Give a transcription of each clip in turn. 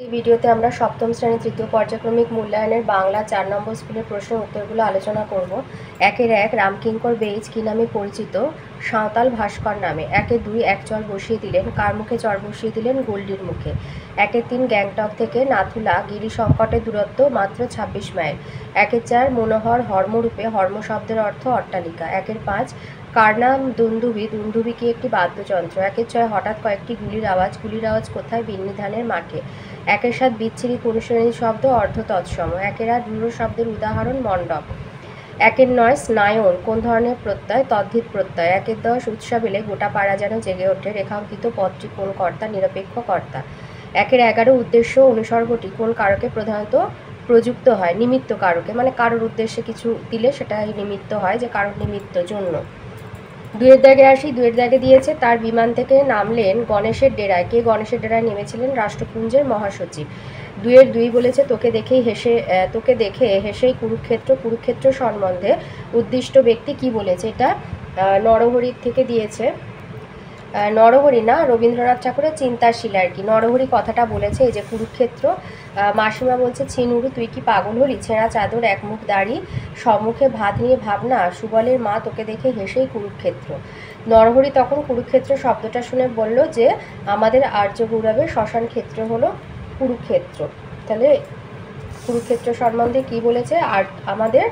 এই ভিডিওতে আমরা সপ্তম শ্রেণী তৃতীয় পর্যায়ক্রমিক মূল্যায়নের বাংলা 4 নম্বর স্কুলের প্রশ্নের উত্তরগুলো আলোচনা করব। 1-1 রামকিঙ্কর বেইজ কী নামে পরিচিত? সাঁওতাল ভাস্কর নামে। 1-2 এক চর বসিয়ে দিলেন, কার মুখে চর বসিয়ে দিলেন? গোল্ডির মুখে। 1-3 গ্যাংটক থেকে নাথুলা গিরিশঙ্কটের দূরত্ব মাত্র 26 মাইল। 1-4 মনোহর হর্মরূপে, হর্ম শব্দের অর্থ অট্টালিকা। 1-5 কার নাম দুন্দুভি? দুন্দুভি কি একটি বাদ্যযন্ত্র? 1-6 হঠাৎ কয়েকটি গুলির আওয়াজ, গুলির আওয়াজ কোথায়? বিন্নি ধানের মাঠে। 1-7 বিচ্ছিরি কোন শ্রেণীর শব্দ? অর্ধ তৎসম। 1-8 রূঢ় শব্দের উদাহরণ? মণ্ডপ। 1-9 স্নায়ন কোন ধরনের প্রত্যয়? তদ্ধিত প্রত্যয়। 1-10 উৎসব এলে গোটা পাড়া যেন জেগে ওঠে, রেখাঙ্কিত পদটি কোন কর্তা? নিরপেক্ষ কর্তা। 1-11 উদ্দেশ্য অনুসর্গটি কোন কারকে প্রধানত প্রযুক্ত হয়? নিমিত্ত কারকে, মানে কারোর উদ্দেশ্যে কিছু দিলে সেটাই নিমিত্ত হয়, যে কারোর নিমিত্ত জন্য। 2-এর দাগে আসি। 2-এর দাগে দিয়েছে তার বিমান থেকে নামলেন গণেশের ডেরায়। কে গণেশের ডেরায় নেমেছিলেন? রাষ্ট্রপুঞ্জের মহাসচিব। 2-এর 2 বলেছে তোকে দেখে হেসেই কুরুক্ষেত্র। কুরুক্ষেত্র সম্বন্ধে উদ্দিষ্ট ব্যক্তি কি বলেছে? এটা নরহরির থেকে দিয়েছে। নরহরি না, রবীন্দ্রনাথ ঠাকুরের চিন্তার শিলা আর কি। নরহরি কথাটা বলেছে, এই যে কুরুক্ষেত্র। মাসিমা বলছে ছিনুরু তুই কি পাগল হলি? ছেঁড়া চাদর, একমুখ দাড়ি, সম্মুখে ভাত নিয়ে ভাবনা, সুবলের মা তোকে দেখে হেসেই কুরুক্ষেত্র। নরহরি তখন কুরুক্ষেত্র শব্দটা শুনে বলল যে আমাদের আর্য গৌরবের শ্মশান ক্ষেত্র হলো কুরুক্ষেত্র। তাহলে কুরুক্ষেত্র সম্বন্ধে কি বলেছে? আমাদের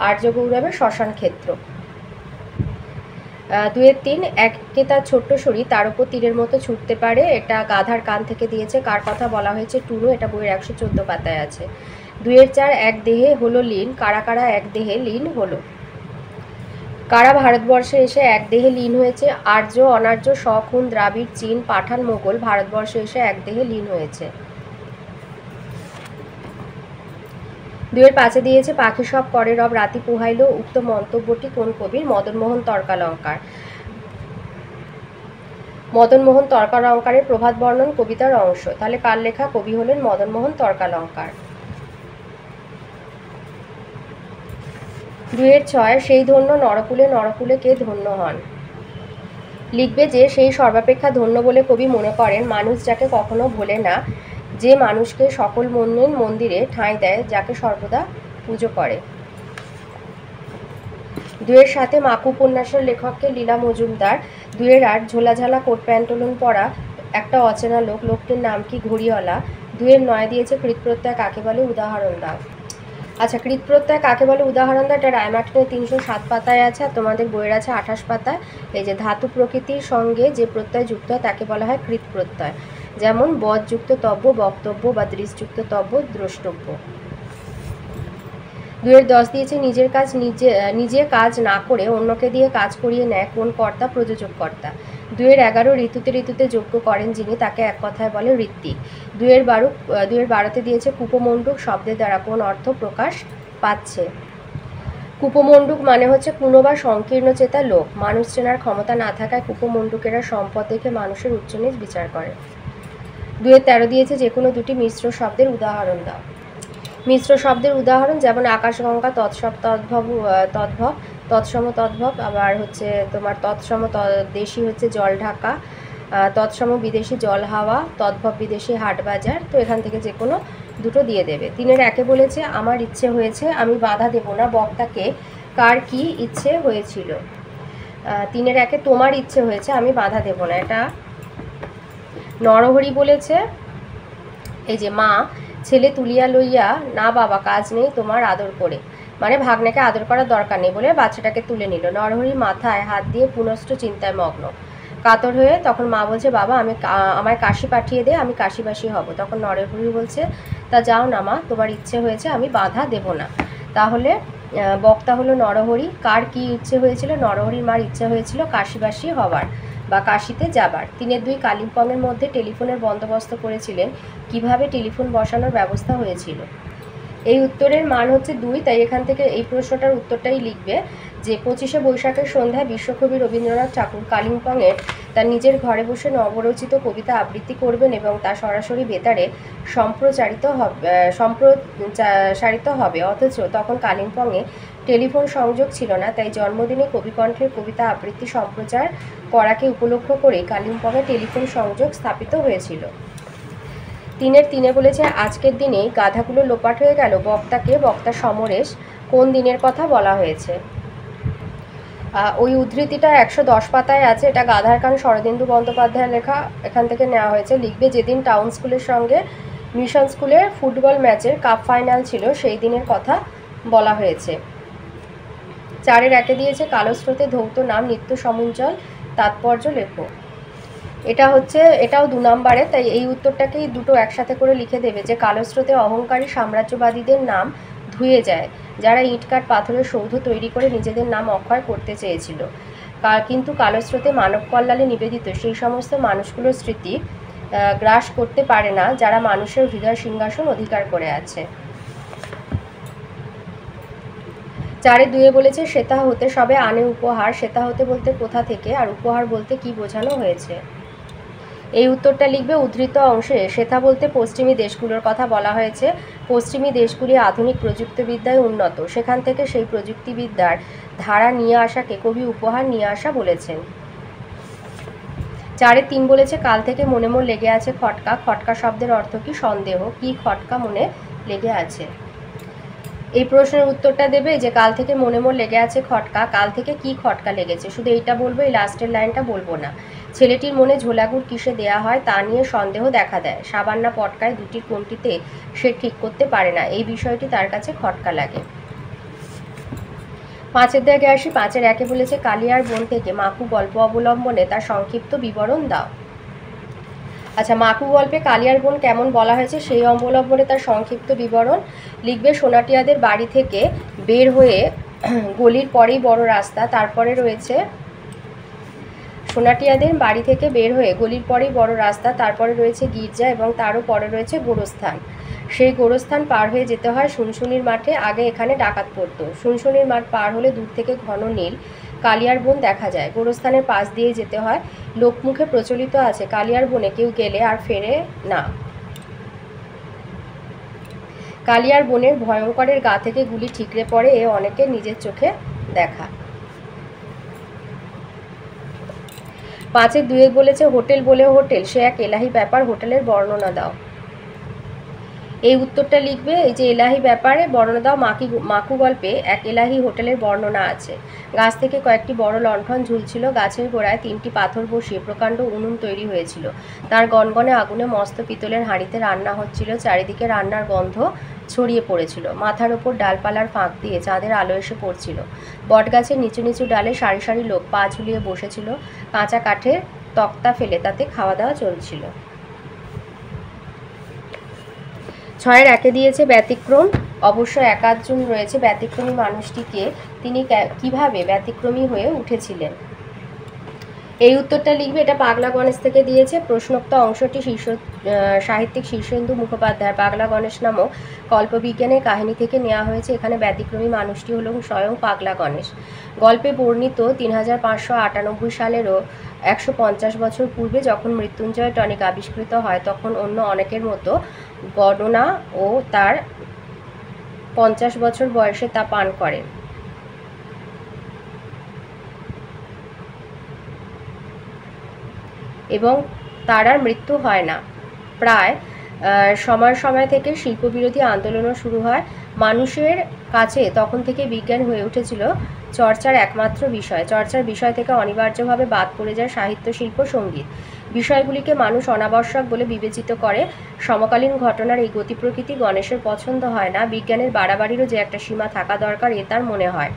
আর্য গৌরবের শ্মশান ক্ষেত্র। 2-3 একে তার ছোট্ট শরীর, তার উপর তীরের মতো ছুটতে পারে। এটা গাধার কান থেকে দিয়েছে। কার কথা বলা হয়েছে? টুনু। এটা বইয়ের 114 পাতায় আছে। 2-4 এক দেহে হলো লীন। কারা কারা এক দেহে লীন হলো? কারা ভারতবর্ষে এসে এক দেহে লীন হয়েছে? আর্য, অনার্য, শক, হুন, দ্রাবিড়, চীন, পাঠান, মোগল ভারতবর্ষে এসে এক দেহে লীন হয়েছে। 2-5 দিয়েছে পাখি সব করে রব রাতি পুহাইল। উক্ত মন্তব্যটি কোন কবির? মদনমোহন তর্কালঙ্কার। মদনমোহন তর্কালঙ্কারের প্রভাত বর্ণন কবিতার অংশ। তাহলে কার লেখা? কবি হলেন মদনমোহন তর্কালঙ্কার। 2-6 সেই ধন্য নরকুলে, নরকুলে কে ধন্য হন? লিখবে যে সেই সর্বাপেক্ষা ধন্য বলে কবি মনে করেন মানুষ যাকে কখনো ভোলে না, যে মানুষকে সকল মন্দিরে ঠাঁই দেয়, যাকে সর্বদা পুজো করে। 2-7 মাকু উপন্যাসের লেখককে? লীলা মজুমদার। 2-8 ঝোলাঝালা কোট প্যান্টলুন পরা একটা অচেনা লোক, লোকটির নাম কি? ঘড়িওয়ালা। 2-9 দিয়েছে কৃতপ্রত্যয় কাকে বলে? উদাহরণ দাও। আচ্ছা, কৃতপ্রত্যয় কাকে বলে? উদাহরণ দাও। এটা রায়মার্টিনের 307 পাতায় আছে, আর তোমাদের বইয়ের আছে 28 পাতায়। এই যে ধাতু প্রকৃতির সঙ্গে যে প্রত্যয় যুক্ত হয় তাকে বলা হয় কৃতপ্রত্যয়। যেমন বধযুক্ত তব্য, বক্তব্য, বা দৃশযুক্ত তব্য, দ্রষ্টব্য। 2-10 দিয়েছে নিজের কাজ নিজে কাজ না করে অন্যকে দিয়ে কাজ করিয়ে নেয় কোন কর্তা? প্রযোজক কর্তা। 2-11 ঋতুতে ঋতুতে যজ্ঞ করেন যিনি, তাকে এক কথায় বলে ঋত্বিক। 2-12 দিয়েছে কূপমণ্ডূক শব্দের দ্বারা কোন অর্থ প্রকাশ পাচ্ছে? কূপমণ্ডূক মানে হচ্ছে কুনো বা সংকীর্ণ চেতা লোক। মানুষ চেনার ক্ষমতা না থাকায় কূপমণ্ডূকেরা সম্পদ দেখে মানুষের উচ্চ নীচ বিচার করে। 2-13 দিয়েছে যে কোনো দুটি মিশ্র শব্দের উদাহরণ দাও। মিশ্র শব্দের উদাহরণ যেমন আকাশগঙ্গা, তৎসম তদ্ভব, তৎসম তদ্ভব, আবার হচ্ছে তোমার তৎসম দেশি হচ্ছে জল ঢাকা, তৎসম বিদেশি জল হাওয়া, তদ্ভব বিদেশি হাট বাজার। তো এখান থেকে যে কোনো দুটো দিয়ে দেবে। 3-1 বলেছে আমার ইচ্ছে হয়েছে, আমি বাধা দেব না, বক্তাকে কার কি ইচ্ছে হয়েছিল? 3-1 তোমার ইচ্ছে হয়েছে, আমি বাধা দেব না। এটা নরহরি বলেছে, এই যে মা ছেলে তুলিয়া লইয়া, না বাবা কাজ নেই তোমার আদর করে, মানে ভাগ্নেকে আদর করার দরকার নেই বলে বাচ্চাটাকে তুলে নিল। নরহরি মাথায় হাত দিয়ে পুনশ্চ চিন্তায় মগ্ন, কাতর হয়ে। তখন মা বলছে বাবা আমায় কাশি পাঠিয়ে দে, আমি কাশিবাসী হব। তখন নরহরি বলছে তা যাও না মা, তোমার ইচ্ছে হয়েছে, আমি বাধা দেব না। তাহলে বক্তা হলো নরহরি। কার কি ইচ্ছে হয়েছিল? নরহরির মার ইচ্ছে হয়েছিল কাশিবাসী হবার বা কাশিতে যাবার। 3-2 কালিম্পংয়ের মধ্যে টেলিফোনের বন্দোবস্ত করেছিলেন, কিভাবে টেলিফোন বসানোর ব্যবস্থা হয়েছিল? এই উত্তরের মান হচ্ছে 2, তাই এখান থেকে এই প্রশ্নটার উত্তরটাই লিখবে যে 25শে বৈশাখের সন্ধ্যায় বিশ্বকবি রবীন্দ্রনাথ ঠাকুর কালিম্পংয়ের তার নিজের ঘরে বসে নবরচিত কবিতা আবৃত্তি করবেন এবং তা সরাসরি বেতারে সম্প্রচারিত হবে। অথচ তখন কালিম্পংয়ে টেলিফোন সংযোগ ছিল না, তাই জন্মদিনে কবিকণ্ঠের কবিতা আবৃত্তি সম্প্রচার করাকে উপলক্ষ করে কালিম্পংয়ে টেলিফোন সংযোগ স্থাপিত হয়েছিল। তিনের তিনে বলেছে আজকের দিনেই গাধাগুলো লোপাট হয়ে গেল, বক্তাকে বক্তা সমরেশ কোন দিনের কথা বলা হয়েছে? ওই উদ্ধৃতিটা 110 পাতায় আছে, এটা গাধার কান শরদিন্দু বন্দ্যোপাধ্যায়ের লেখা, এখান থেকে নেওয়া হয়েছে। লিখবে যেদিন টাউন স্কুলের সঙ্গে মিশন স্কুলের ফুটবল ম্যাচের কাপ ফাইনাল ছিল সেই দিনের কথা বলা হয়েছে। 4-এর 1-এ দিয়েছে কালো স্রোতে ধৌত নাম নিত্য সমুজ্জ্বল, তাৎপর্য লেখো। এটাও 2 নম্বরে, তাই এই উত্তরটাকেই দুটো একসাথে করে লিখে দেবে যে কালো স্রোতে অহংকারী সাম্রাজ্যবাদীদের নাম ধুয়ে যায়, যারা ইটকাঠ পাথরের সৌধ তৈরি করে নিজেদের নাম অক্ষয় করতে চেয়েছিল। কিন্তু কালো স্রোতে মানব কল্যাণে নিবেদিত সেই সমস্ত মানুষগুলোর স্মৃতি গ্রাস করতে পারে না যারা মানুষের হৃদয় সিংহাসন অধিকার করে আছে। 4-এ 2-এ বলেছে শ্বেতা হতে সবে আনে উপহার, শ্বেতা হতে বলতে কোথা থেকে আর উপহার বলতে কি বোঝানো হয়েছে? এই উত্তরটা লিখবে উদ্ধৃত অংশে শ্বেতা বলতে পশ্চিমী দেশগুলোর কথা বলা হয়েছে। পশ্চিমী দেশগুলি আধুনিক প্রযুক্তিবিদ্যায় উন্নত, সেখান থেকে সেই প্রযুক্তিবিদ্যার ধারা নিয়ে আসাকে কবি উপহার নিয়ে আসা বলেছেন। 4-এ 3 বলেছে কাল থেকে মনে মনে লেগে আছে খটকা, খটকা শব্দের অর্থ কি? সন্দেহ। কি খটকা মনে লেগে আছে? এই প্রশ্নের উত্তরটা দেবে যে কাল থেকে মনে মনে লেগে আছে খটকা, কাল থেকে কি খটকা লেগেছে, শুধু এইটা বলবো, এই লাস্টের লাইনটা বলবো না। ছেলেটির মনে ঝোলাগুড় কিসে দেয়া হয় তা নিয়ে সন্দেহ দেখা দেয়, সাবান না পটকায় দুটির কোনটিতে সে ঠিক করতে পারে না, এই বিষয়টি তার কাছে খটকা লাগে। 5-এর দাগে আসি। 5-এর 1-এ বলেছে কালিয়ার বন থেকে মাকু গল্প অবলম্বনে তার সংক্ষিপ্ত বিবরণ দাও। আচ্ছা, মাকু গল্পে কালিয়ার বোন কেমন বলা হয়েছে সেই অবলম্বনে তার সংক্ষিপ্ত বিবরণ লিখবে সোনাটিয়াদের বাড়ি থেকে বের হয়ে গলির পরেই বড় রাস্তা, তারপরে রয়েছে সোনাটিয়াদের বাড়ি থেকে বের হয়ে গলির পরেই বড় রাস্তা, তারপরে রয়েছে গির্জা এবং তারও পরে রয়েছে গোরস্থান। সেই গোরস্থান পার হয়ে যেতে হয় শুনশুনির মাঠে, আগে এখানে ডাকাত পড়তো। শুনশুনির মাঠ পার হলে দূর থেকে ঘন নীল কালিয়ার বন দেখা যায়, গোরস্থানের পাশ দিয়ে যেতে হয়। লোকমুখে প্রচলিত আছে কালিয়ার বনে কেউ গেলে আর ফেরে না। কালিয়ার বনের ভয়ঙ্করের গা থেকে গুলি ঠিকরে পড়ে, এ অনেকে নিজের চোখে দেখা। 5-এর 2-এ বলেছে হোটেল বলে হোটেল সে এক এলাহি ব্যাপার, হোটেলের বর্ণনা দাও। এই উত্তরটা লিখবে এই যে এলাহি ব্যাপারে বর্ণনা দাও। মাকু গল্পে এক এলাহি হোটেলের বর্ণনা আছে। গাছ থেকে কয়েকটি বড় লণ্ঠন ঝুলছিল, গাছের গোড়ায় 3টি পাথর বসিয়ে প্রকাণ্ড উনুন তৈরি হয়েছিল, তার গনগনে আগুনে মস্ত পিতলের হাঁড়িতে রান্না হচ্ছিল, চারিদিকে রান্নার গন্ধ ছড়িয়ে পড়েছিল। মাথার ওপর ডালপালার ফাঁক দিয়ে চাঁদের আলো এসে পড়ছিল। বটগাছের নিচু নিচু ডালে সারি সারি লোক পা ঝুলিয়ে বসেছিল, কাঁচা কাঠের তক্তা ফেলে তাতে খাওয়া দাওয়া চলছিল। 6-এর 1-এ দিয়েছে ব্যতিক্রম, অবশ্য একাধজন রয়েছে ব্যতিক্রমী মানুষটিকে, তিনি কিভাবে ব্যতিক্রমী হয়ে উঠেছিলেন? এই উত্তরটা লিখবে, এটা পাগলা গণেশ থেকে দিয়েছে। প্রশ্নোক্ত অংশটি সাহিত্যিক শীর্ষেন্দু মুখোপাধ্যায়ের পাগলা গণেশ নামক কল্পবিজ্ঞানের কাহিনী থেকে নেওয়া হয়েছে। এখানে ব্যতিক্রমী মানুষটি হল স্বয়ং পাগলা গণেশ। গল্পে বর্ণিত 3598 সালেরও 150 বছর পূর্বে যখন মৃত্যুঞ্জয় টনিক আবিষ্কৃত হয়, তখন অন্য অনেকের মতো গণনা ও তার 50 বছর বয়সে তা পান করেন। এবং তার আর মৃত্যু হয় না। প্রায় সময় থেকে শিল্পবিরোধী আন্দোলনও শুরু হয়। মানুষের কাছে তখন থেকে বিজ্ঞান হয়ে উঠেছিল চর্চার একমাত্র বিষয়। চর্চার বিষয় থেকে অনিবার্যভাবে বাদ পড়ে যায় সাহিত্য, শিল্প, সঙ্গীত। বিষয়গুলিকে মানুষ অনাবশ্যক বলে বিবেচিত করে। সমকালীন ঘটনার এই গতি প্রকৃতি গণেশের পছন্দ হয় না। বিজ্ঞানের বাড়াবাড়িরও যে একটা সীমা থাকা দরকার, এ তার মনে হয়।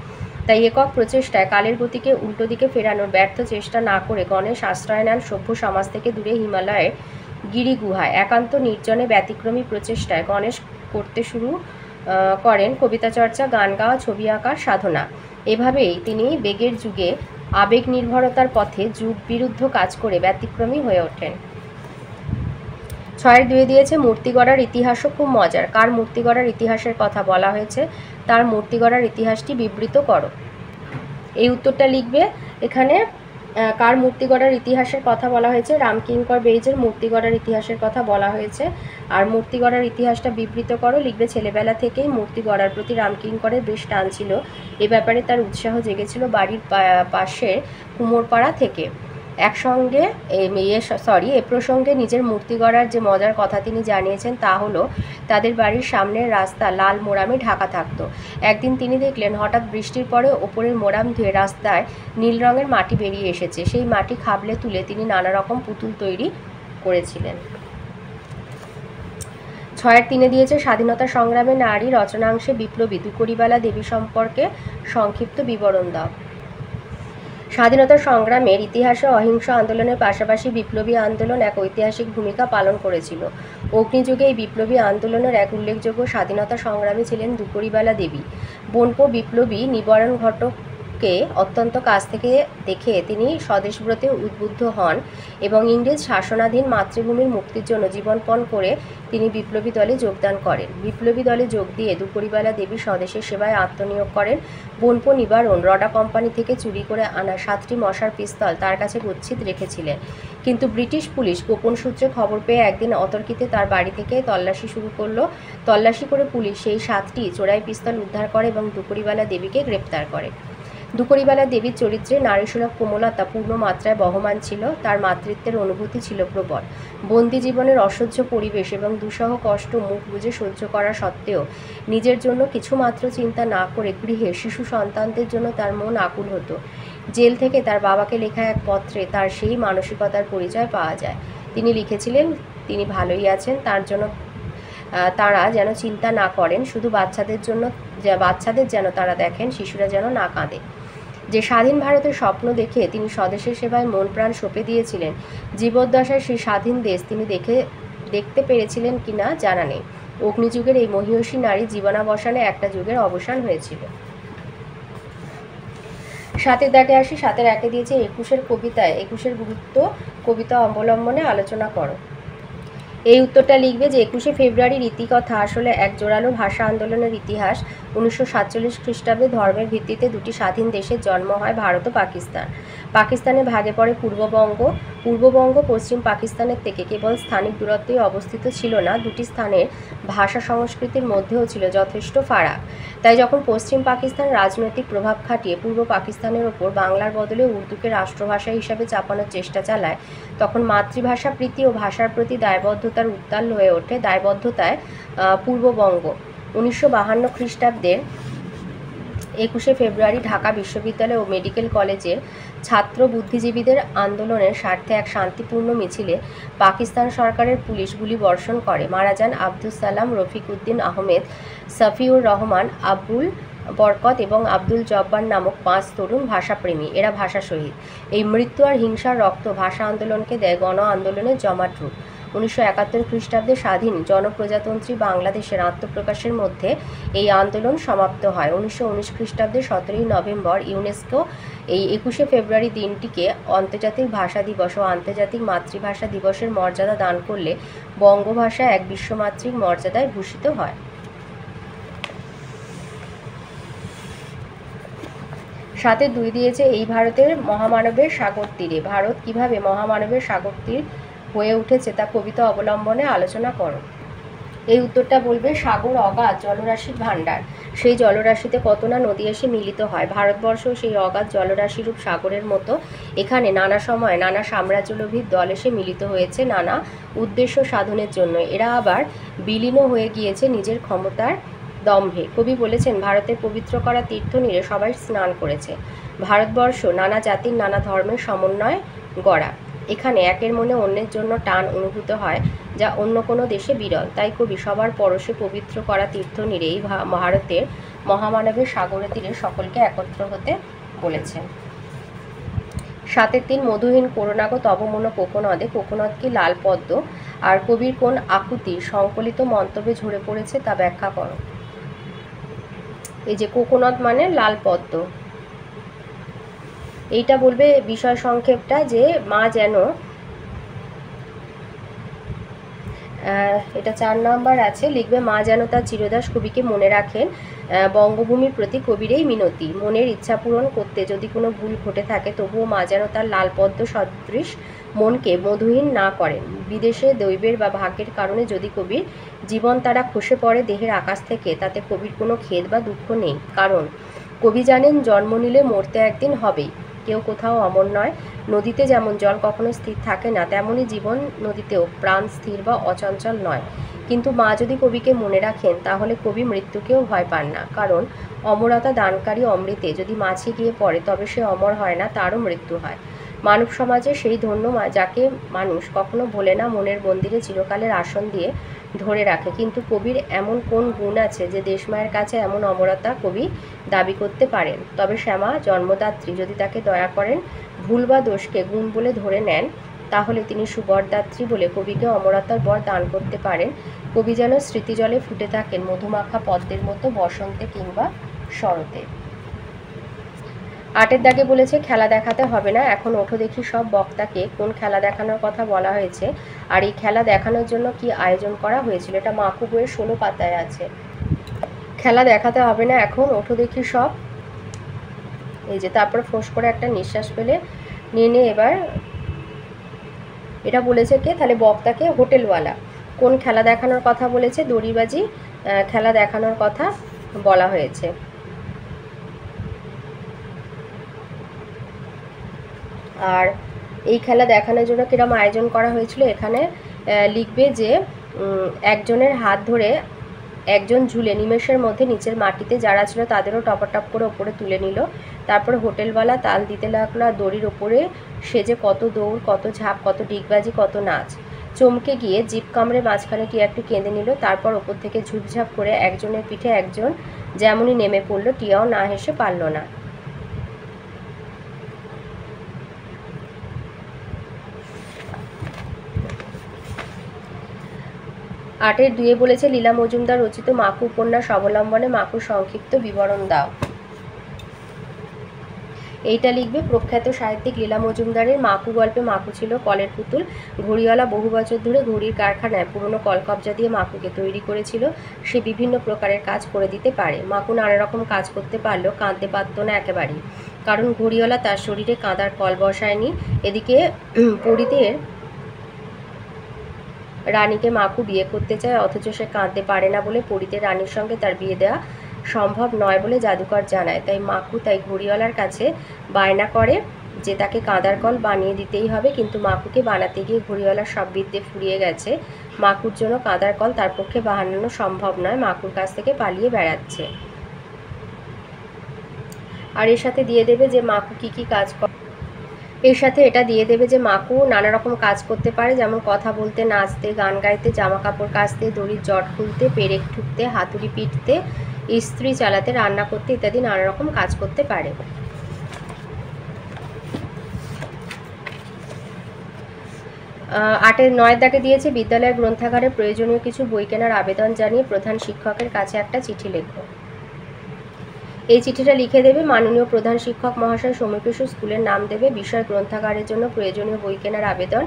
তাই একক প্রচেষ্টায় কালের গতিকে উল্টো দিকে ফেরানোর ব্যর্থ চেষ্টা না করে গণেশ আশ্রয় নেন সভ্য সমাজ থেকে দূরে হিমালয়ের গিরিগুহায়। একান্ত নির্জনে ব্যতিক্রমী প্রচেষ্টায় গণেশ করতে শুরু করেন কবিতা চর্চা, গান গাওয়া, ছবি আঁকার সাধনা। এভাবেই তিনি বেগের যুগে আবেগ নির্ভরতার পথে যুগ বিরুদ্ধ কাজ করে ব্যতিক্রমী হয়ে ওঠেন। 6-এর 2-এ দিয়েছে মূর্তি গড়ার ইতিহাসও খুব মজার। কার মূর্তি গড়ার ইতিহাসের কথা বলা হয়েছে, তার মূর্তি গড়ার ইতিহাসটি বিবৃত করো। এই উত্তরটা লিখবে, এখানে কার মূর্তি গড়ার ইতিহাসের কথা বলা হয়েছে, রামকিঙ্কর বেইজের মূর্তি গড়ার ইতিহাসের কথা বলা হয়েছে। আর মূর্তি গড়ার ইতিহাসটা বিবৃত করো লিখবে, ছেলেবেলা থেকেই মূর্তি গড়ার প্রতি রামকিঙ্করের বেশ টান ছিল। এ ব্যাপারে তার উৎসাহ জেগেছিল বাড়ির পাশে কুমোরপাড়া থেকে। একসঙ্গে এ প্রসঙ্গে নিজের মূর্তি গড়ার যে মজার কথা তিনি জানিয়েছেন তা হলো তাদের বাড়ির সামনের রাস্তা লাল মোড়ামে ঢাকা থাকতো। একদিন তিনি দেখলেন হঠাৎ বৃষ্টির পরে ওপরের মোড়াম ধুয়ে রাস্তায় নীল রঙের মাটি বেরিয়ে এসেছে। সেই মাটি খাবলে তুলে তিনি নানা রকম পুতুল তৈরি করেছিলেন। 6-3 দিয়েছে স্বাধীনতা সংগ্রামে নারী রচনাংশে বিপ্লবী দুকড়িবালা দেবী সম্পর্কে সংক্ষিপ্ত বিবরণ দাও। স্বাধীনতা সংগ্রামের ইতিহাসে অহিংস আন্দোলনের পাশাপাশি বিপ্লবী আন্দোলন এক ঐতিহাসিক ভূমিকা পালন করেছিল। অগ্নিযুগে এই বিপ্লবী আন্দোলনের এক উল্লেখযোগ্য স্বাধীনতা সংগ্রামী ছিলেন দুকড়িবালা দেবী। বনপো বিপ্লবী নিবারণ ঘটককে অত্যন্ত কাছ থেকে দেখে তিনি স্বদেশব্রতে উদ্বুদ্ধ হন এবং ইংরেজ শাসনাধীন মাতৃভূমির মুক্তির জন্য জীবনপণ করে তিনি বিপ্লবী দলে যোগদান করেন। বিপ্লবী দলে যোগ দিয়ে দুকড়িবালা দেবী স্বদেশের সেবায় আত্মনিয়োগ করেন। বনপো নিবারণ রডা কোম্পানি থেকে চুরি করে আনা 7টি মশার পিস্তল তার কাছে গচ্ছিত রেখেছিলেন, কিন্তু ব্রিটিশ পুলিশ গোপন সূত্রে খবর পেয়ে একদিন অতর্কিতে তার বাড়ি থেকে তল্লাশি শুরু করলো। তল্লাশি করে পুলিশ সেই 7টি চোরাই পিস্তল উদ্ধার করে এবং দুকড়িবালা দেবীকে গ্রেপ্তার করে। দুকড়িবালা দেবীর চরিত্রে নারীসুলভ কোমলতা পূর্ণ মাত্রায় বহমান ছিল। তার মাতৃত্বের অনুভূতি ছিল প্রবল। বন্দি জীবনের অসহ্য পরিবেশ এবং দুঃসহ কষ্ট মুখ বুজে সহ্য করা সত্ত্বেও নিজের জন্য কিছুমাত্র চিন্তা না করে গৃহে শিশু সন্তানদের জন্য তার মন আকুল হতো। জেল থেকে তার বাবাকে লেখা এক পত্রে তার সেই মানসিকতার পরিচয় পাওয়া যায়। তিনি লিখেছিলেন তিনি ভালোই আছেন, তারা যেন চিন্তা না করেন, শুধু বাচ্চাদের যেন তারা দেখেন, শিশুরা যেন না কাঁদে। যে স্বাধীন ভারতের স্বপ্ন দেখে তিনি স্বদেশের সেবায় মন প্রাণ সঁপে দিয়েছিলেন, জীবদ্দশায় সেই স্বাধীন দেশ তিনি দেখতে পেরেছিলেন কিনা জানা নেই। অগ্নিযুগের এই মহীয়সী নারী জীবনাবসানে একটা যুগের অবসান হয়েছিল। 7 দাগে আসি। 7 একে দিয়েছে 21 কবিতায় 21 গুরুত্ব কবিতা অবলম্বনে আলোচনা করো। এই উত্তরটা লিখবে যে 21 ফেব্রুয়ারির ইতিকথা আসলে এক জোরালো ভাষা আন্দোলনের ইতিহাস। 1947 খ্রিস্টাব্দে ধর্মের ভিত্তিতে দুটি স্বাধীন দেশের জন্ম হয়, ভারত ও পাকিস্তান। পাকিস্তানে ভাগে পড়ে পূর্ববঙ্গ পশ্চিম পাকিস্তানের থেকে কেবল স্থানিক দূরত্বেই অবস্থিত ছিল না, দুটি স্থানের ভাষা সংস্কৃতির মধ্যেও ছিল যথেষ্ট ফারাক। তাই যখন পশ্চিম পাকিস্তান রাজনৈতিক প্রভাব খাটিয়ে পূর্ব পাকিস্তানের ওপর বাংলার বদলে উর্দুকে রাষ্ট্রভাষা হিসাবে চাপানোর চেষ্টা চালায়, তখন মাতৃভাষা প্রীতি ও ভাষার প্রতি দায়বদ্ধতার উত্তাল হয়ে ওঠে দায়বদ্ধতায় পূর্ববঙ্গ। 1952 খ্রিস্টাব্দের 21 ফেব্রুয়ারি ঢাকা বিশ্ববিদ্যালয় ও মেডিকেল কলেজের ছাত্র বুদ্ধিজীবীদের আন্দোলনের স্বার্থে এক শান্তিপূর্ণ মিছিলে পাকিস্তান সরকারের পুলিশ গুলি বর্ষণ করে। মারা যান আব্দুস সালাম, রফিক উদ্দিন আহমেদ, সফিউর রহমান, আবুল বরকত এবং আব্দুল জব্বার নামক 5 তরুণ ভাষাপ্রেমী। এরা ভাষা শহীদ। এই মৃত্যু আর হিংসার রক্ত ভাষা আন্দোলনকে দেয় গণ আন্দোলনের জমাট রূপ। 1971 খ্রিস্টাব্দে স্বাধীন জনপ্রজাতন্ত্রী বাংলাদেশের আত্মপ্রকাশের মধ্যে এই আন্দোলন সমাপ্ত হয়। 1919 খ্রিস্টাব্দে 17 নভেম্বর ইউনেস্কো এই 21 ফেব্রুয়ারি দিনটিকে আন্তর্জাতিক ভাষা দিবস ও আন্তর্জাতিক মাতৃভাষা দিবসের মর্যাদা দান করলে বঙ্গভাষা এক বিশ্বমাতৃক মর্যাদায় ভূষিত হয়। 7-2 দিয়েছে এই ভারতের মহামানবের সাগর তীরে। ভারত কিভাবে মহামানবের সাগর তীর হয়ে উঠেছে তা কবিতা অবলম্বনে আলোচনা করো। এই উত্তরটা বলবে সাগর অগাধ জলরাশির ভাণ্ডার। সেই জলরাশিতে কত না নদী এসে মিলিত হয়। ভারতবর্ষ সেই অগাধ জলরাশিরূপ সাগরের মতো। এখানে নানা সময় নানা সাম্রাজ্যলোভীর দল এসে মিলিত হয়েছে নানা উদ্দেশ্য সাধনের জন্য। এরা আবার বিলীনও হয়ে গিয়েছে নিজের ক্ষমতার দম্ভে। কবি বলেছেন ভারতের পবিত্র করা তীর্থনীরে সবাই স্নান করেছে। ভারতবর্ষ নানা জাতির নানা ধর্মের সমন্বয়ে গড়া। এখানে একের মনে অন্যের জন্য টান অনুভূত হয়, যা অন্য কোনো দেশে বিরল। তাই কবি সবার পরশে পবিত্র করা তীর্থনীরে এই ভারতের মহামানবের সাগরের তীরে সকলকে একত্র হতে বলেছেন। 7-3 মধুহীন করোনাগো তব মন কোকোনদে। কোকোনদ কি লাল পদ্ম? আর কবির কোন আকুতি সংকলিত মন্তব্যে ঝরে পড়েছে তা ব্যাখ্যা করো। এই যে কোকোনদ মানে লাল পদ্ম, এইটা বলবে বিষয় সংক্ষেপটা যে মা যেন, এটা 4 নম্বর আছে, লিখবে মা যেন তার চিরদাস কবিকে মনে রাখেন। বঙ্গভূমির প্রতি কবির এই মিনতি, মনের ইচ্ছা পূরণ করতে যদি কোনো ভুল ঘটে থাকে তবুও মা যেন তার লাল পদ্ম সদৃশ মনকে মধুহীন না করেন। বিদেশে দৈবের বা ভাগ্যের কারণে যদি কবির জীবন তারা খসে পড়ে দেহের আকাশ থেকে, তাতে কবির কোনো খেদ বা দুঃখ নেই, কারণ কবি জানেন জন্ম নিলে মরতে একদিন হবেই। কেউ কোথাও অমর নয়। নদীতে যেমন জল কখনো স্থির থাকে না, তেমনই জীবন নদীতেও প্রাণ স্থির বা অচঞ্চল নয়। কিন্তু মা যদি কবিকে মনে রাখেন, তাহলে কবি মৃত্যুকেও ভয় পান না, কারণ অমরতা দানকারী অমৃতে যদি মাছি গিয়ে পড়ে, তবে সে অমর হয় না, তারও মৃত্যু হয়। মানব সমাজে সেই ধন্য যাকে মানুষ কখনো ভোলে না, মনের মন্দিরে চিরকালের আসন দিয়ে ধরে রাখে। কিন্তু কবির এমন কোন গুণ আছে যে দেশমায়ের কাছে এমন অমরতা কবি দাবি করতে পারেন? তবে শ্যামা জন্মদাত্রী যদি তাকে দয়া করেন, ভুল বা দোষকে গুণ বলে ধরে নেন, তাহলে তিনি সুবরদাত্রী বলে কবিকে অমরতার বর দান করতে পারেন। কবি যেন স্মৃতিজলে ফুটে থাকেন মধুমাখা পদ্মের মতো বসন্তে কিংবা শরতে। 8 দাগে বলেছে খেলা দেখাতে হবে না, এখন ওঠো দেখি সব। বক্তাকে কোন খেলা দেখানোর কথা বলা হয়েছে, আর এই খেলা দেখানোর জন্য কি আয়োজন করা হয়েছিল? এটা মাকু বইয়ের 16 পাতায় আছে। খেলা দেখাতে হবে না, এখন ওঠো দেখি সব। এই যে তারপর ফোঁস করে একটা নিঃশ্বাস ফেলে নিয়ে এবার এটা বলেছে কে? তাহলে বক্তাকে হোটেলওয়ালা। কোন খেলা দেখানোর কথা বলেছে? দড়িবাজি খেলা দেখানোর কথা বলা হয়েছে। আর এই খেলা দেখানোর জন্য কিরম আয়োজন করা হয়েছিল, এখানে লিখবে যে একজনের হাত ধরে একজন ঝুলে নিমেষের মধ্যে নিচের মাটিতে যারা ছিল তাদেরও টপাটপ করে ওপরে তুলে নিল। তারপরে হোটেলওয়ালা তাল দিতে লাগলো, আর দড়ির ওপরে সেজে কত দৌড়, কত ঝাঁপ, কত ডিগবাজি, কত নাচ। চমকে গিয়ে জিপ কামড়ে মাঝখানে টিয়া একটু কেঁদে নিল। তারপর ওপর থেকে ঝুপঝাপ করে একজনের পিঠে একজন যেমনই নেমে পড়ল, টিয়াও না হেসে পারল না। আটের 2 বলেছে লীলা মজুমদার রচিত মাকু উপন্যাস অবলম্বনে মাকুর সংক্ষিপ্ত বিবরণ দাও। এইটা লিখবে প্রখ্যাত সাহিত্যিক লীলা মজুমদারের মাকু গল্পে মাকু ছিল কলের পুতুল। ঘড়িওয়ালা বহু বছর ধরে ঘড়ির কারখানায় পুরনো কলকবজা দিয়ে মাকুকে তৈরি করেছিল। সে বিভিন্ন প্রকারের কাজ করে দিতে পারে। মাকু নানা রকম কাজ করতে পারলেও কাঁদতে পারত না একেবারেই, কারণ ঘড়িওয়ালা তার শরীরে কাঁদার কল বসায়নি। এদিকে পরিদের রানীকে মাকু বিয়ে করতে চায়, অথচ সে কাঁদতে পারে না বলে পরিতে রানীর সঙ্গে তার বিয়ে দেওয়া সম্ভব নয় বলে জাদুকর জানায়। তাই মাকু ঘড়িওয়ালার কাছে বায়না করে যে তাকে কাঁদার কল বানিয়ে দিতেই হবে। কিন্তু মাকুকে বানাতে গিয়ে ঘড়িওয়ালার সব বিদ্যে ফুরিয়ে গেছে। মাকুর জন্য কাঁদার কল তার পক্ষে বানানো সম্ভব নয়, মাকুর কাছ থেকে পালিয়ে বেড়াচ্ছে। আর এর সাথে দিয়ে দেবে যে মাকু কী কাজ করে। এর সাথে এটা দিয়ে দেবে যে মাকু নানা রকম কাজ করতে পারে, যেমন কথা বলতে, নাচতে, গান গাইতে, জামা কাপড় কাচতে, দড়ির জট খুলতে, পেরেক ঠুকতে, হাতুড়ি পিটতে, ইস্ত্রি চালাতে, রান্না করতে ইত্যাদি নানা রকম কাজ করতে পারে। 8-এর 9 দাগে দিয়েছে বিদ্যালয়ের গ্রন্থাগারে প্রয়োজনীয় কিছু বই কেনার আবেদন জানিয়ে প্রধান শিক্ষকের কাছে একটা চিঠি লেখো। এই চিঠিটা লিখে দেবে মাননীয় প্রধান শিক্ষক মহাশয়, সমীকৃষ্ণ স্কুলের নাম দেবে, বিষয় গ্রন্থাগারের জন্য প্রয়োজনীয় বই কেনার আবেদন।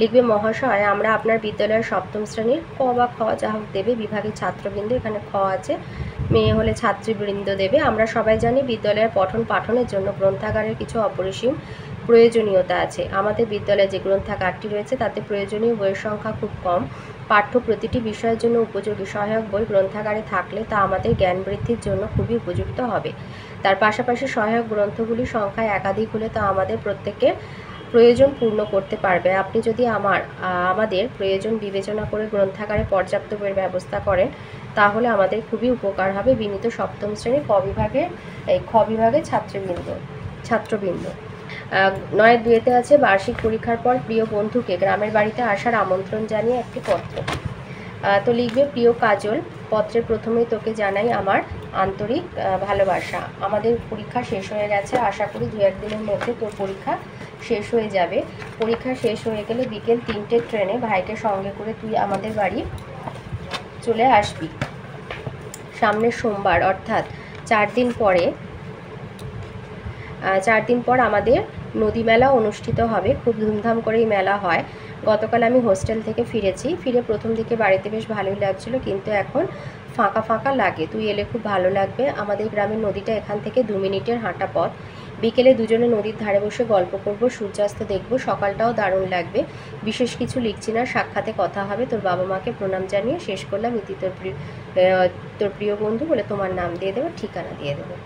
লিখবে মহাশয়, আমরা আপনার বিদ্যালয়ের 7ম শ্রেণীর ক বা খ যা হোক দেবে বিভাগের ছাত্রবৃন্দ, এখানে খ আছে, মেয়ে হলে ছাত্রীবৃন্দ দেবে। আমরা সবাই জানি বিদ্যালয়ের পঠন পাঠনের জন্য গ্রন্থাগারের কিছু অপরিসীম প্রয়োজনীয়তা আছে। আমাদের বিদ্যালয়ে যে গ্রন্থাগারটি রয়েছে তাতে প্রয়োজনীয় বইয়ের সংখ্যা খুব কম। পাঠ্য প্রতিটি বিষয়ের জন্য উপযোগী সহায়ক বই গ্রন্থাগারে থাকলে তা আমাদের জ্ঞান বৃদ্ধির জন্য খুবই উপযুক্ত হবে। তার পাশাপাশি সহায়ক গ্রন্থগুলির সংখ্যায় একাধিক হলে তা আমাদের প্রত্যেকের প্রয়োজন পূর্ণ করতে পারবে। আপনি যদি আমাদের প্রয়োজন বিবেচনা করে গ্রন্থাগারে পর্যাপ্ত বইয়ের ব্যবস্থা করেন, তাহলে আমাদের খুবই উপকার হবে। বিনীত 7ম শ্রেণী খ বিভাগের ছাত্রবৃন্দ। 9-2-তে আছে বার্ষিক পরীক্ষার পর প্রিয় বন্ধুকে গ্রামের বাড়িতে আসার আমন্ত্রণ জানিয়ে একটি পত্র। তো লিখবে, প্রিয় কাজল, পত্রের প্রথমেই তোকে জানাই আমার আন্তরিক ভালোবাসা। আমাদের পরীক্ষা শেষ হয়ে গেছে, আশা করি 2-1 দিনের মধ্যে তোর পরীক্ষা শেষ হয়ে যাবে। পরীক্ষা শেষ হয়ে গেলে বিকেল 3টের ট্রেনে ভাইকে সঙ্গে করে তুই আমাদের বাড়ি চলে আসবি। সামনের সোমবার অর্থাৎ 4 দিন পর আমাদের নদী মেলা অনুষ্ঠিত হবে। খুব ধুমধাম করেই মেলা হয়। গতকাল আমি হোস্টেল থেকে ফিরে প্রথম দিকে বাড়িতে বেশ ভালোই লাগছিল, কিন্তু এখন ফাঁকা ফাঁকা লাগে। তুই এলে খুব ভালো লাগবে। আমাদের গ্রামের নদীটা এখান থেকে 2 মিনিটের হাঁটা পথ। বিকেলে দুজনে নদীর ধারে বসে গল্প করব, সূর্যাস্ত দেখব, সকালটাও দারুণ লাগবে। বিশেষ কিছু লিখছি না, সাক্ষাতে কথা হবে। তোর বাবা মাকে প্রণাম জানিয়ে শেষ করলাম। ইতি তোর প্রিয় বন্ধু বলে তোমার নাম দিয়ে দেবো, ঠিকানা দিয়ে দেবো।